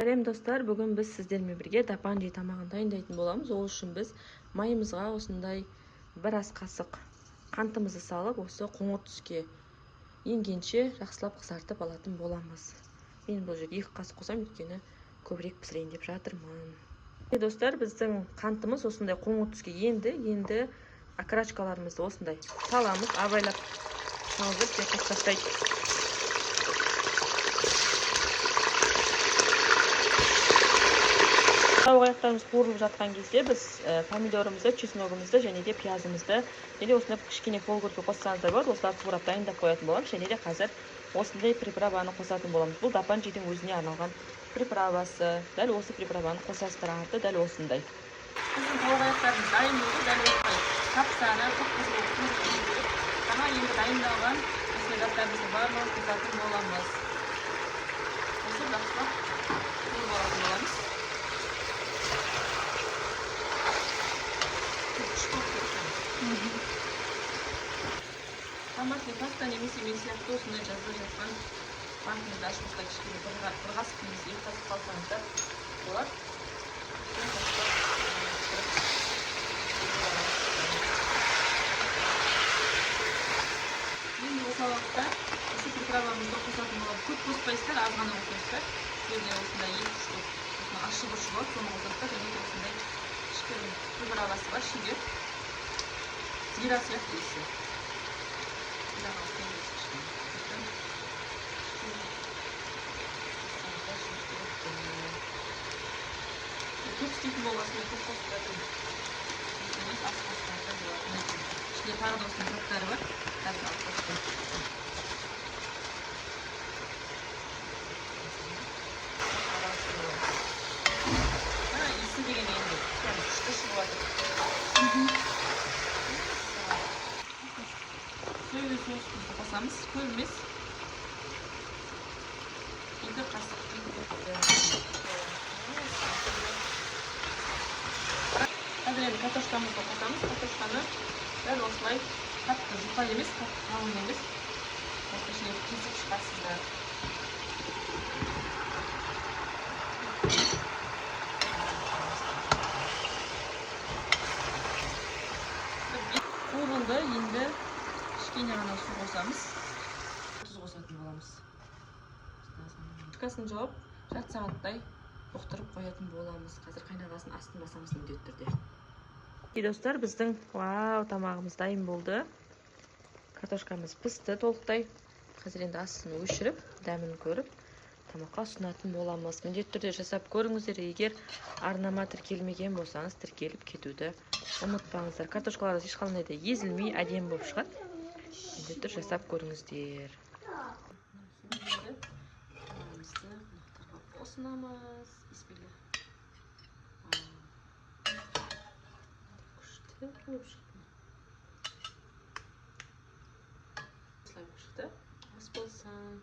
Сәлем достар, бүгін біз сіздермен бірге дапанжи тамағын дайындайтын боламыз. Ол үшін біз майымызға осындай бір ас қасық қантымызды салып, осы қоңыр түске енгенше жақсылап қызартып алатын боламыз. Мен бұл жерге 2 қасық қосам, өйткені көбірек пісірейін деп жатырмын. Достар, біздің қантымыз осындай қоңыр түске енді окрашкаларымызды осындай саламыз, абайлап салып тастайды. Тауық аяқтарымыз қуырылып жатқан кезде біз помидорымызды, чесногымызды және де пиязымызды және осындай кішкене полгүрке қоссаңыздар болады. Осыларды турап дайындап қоятын боламыз. Және де қазір осындай приправаны қосатын боламыз. Бұл дапанжидің өзіне арналған приправасы. Дәл осы приправаны қосасыздар, аты дәл осындай. Біздің тауық аяқтарымыз дайын болды. Дәл осындай сап-сары, қып-қызыл көрініп, жаңа енді дайындалған осындай заттарымыздың барлығын қосатын боламыз. Осы жақсылап қуырып алатын боламыз. Томатный паста немесе мен сияқты осындай жазда жатқан банкіңізді ашып осылай кішкене бір қасық немесе 2 қасық салсаңыздар болады. Енді осы уақытта осы приправамызды қосатын боламыз. Көп қоспайсыздар, аз ғана қосыңыздар. Жерде осындай 2-3 топ ащы бұрышы болады, соны қосыңыздар. Және де осындай кішкене приправасы бар, ішінде зира сияқты иісі. Көп істейтін болғасында көп қосып жатырмын. Аз қосқанда болады. Ішінде тағы да осының заттары бар. Қазір алып қостым. Иісі деген енді күшті шығып жатыр. Соевый соусымызды қосамыз. Көп емес. 2 қасық. Қазір енді картошкамызды қосамыз. Картошканы дәл осылай қатты жұқа емес, қатты қалың емес. Осылай кесіп шығарсыздар. Қуырылды, енді кішкене ғана су қосамыз. Тұз қосатын боламыз. Тұтқасын жауып, жарты сағаттай тоқтырып қоятын боламыз. Қазір қайнағасын астын басамыз міндетті түрде. Достар, біздің тамағымыз дайын болды. Картошкамыз пісті толықтай. Қазір енді астын өшіріп, дәмін көріп, тамаққа ұсынатын боламыз. Міндетті түрде жасап көріңіздер. Егер арнама тіркелмеген болсаңыз, тіркеліп кетуді ұмытпаңыздар. Картошкаларымыз ешқандай да езілмей, әдемі болып шығады. Міндетті түрде жасап көріңіздер. Қосынамыз. Бисмилла. Күшті болып шықты. Осылай болып шықты. Ас болсын.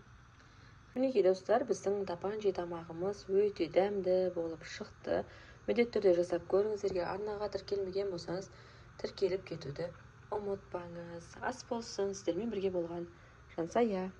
Мінекей достар, біздің дапанжи тамағымыз өте дәмді болып шықты. Міндетті түрде жасап көріңіздерге. Арнаға тіркелмеген болсаңыз, тіркеліп кетуді ұмытпаңыз. Ас болсын. Сіздермен бірге болған Жансая.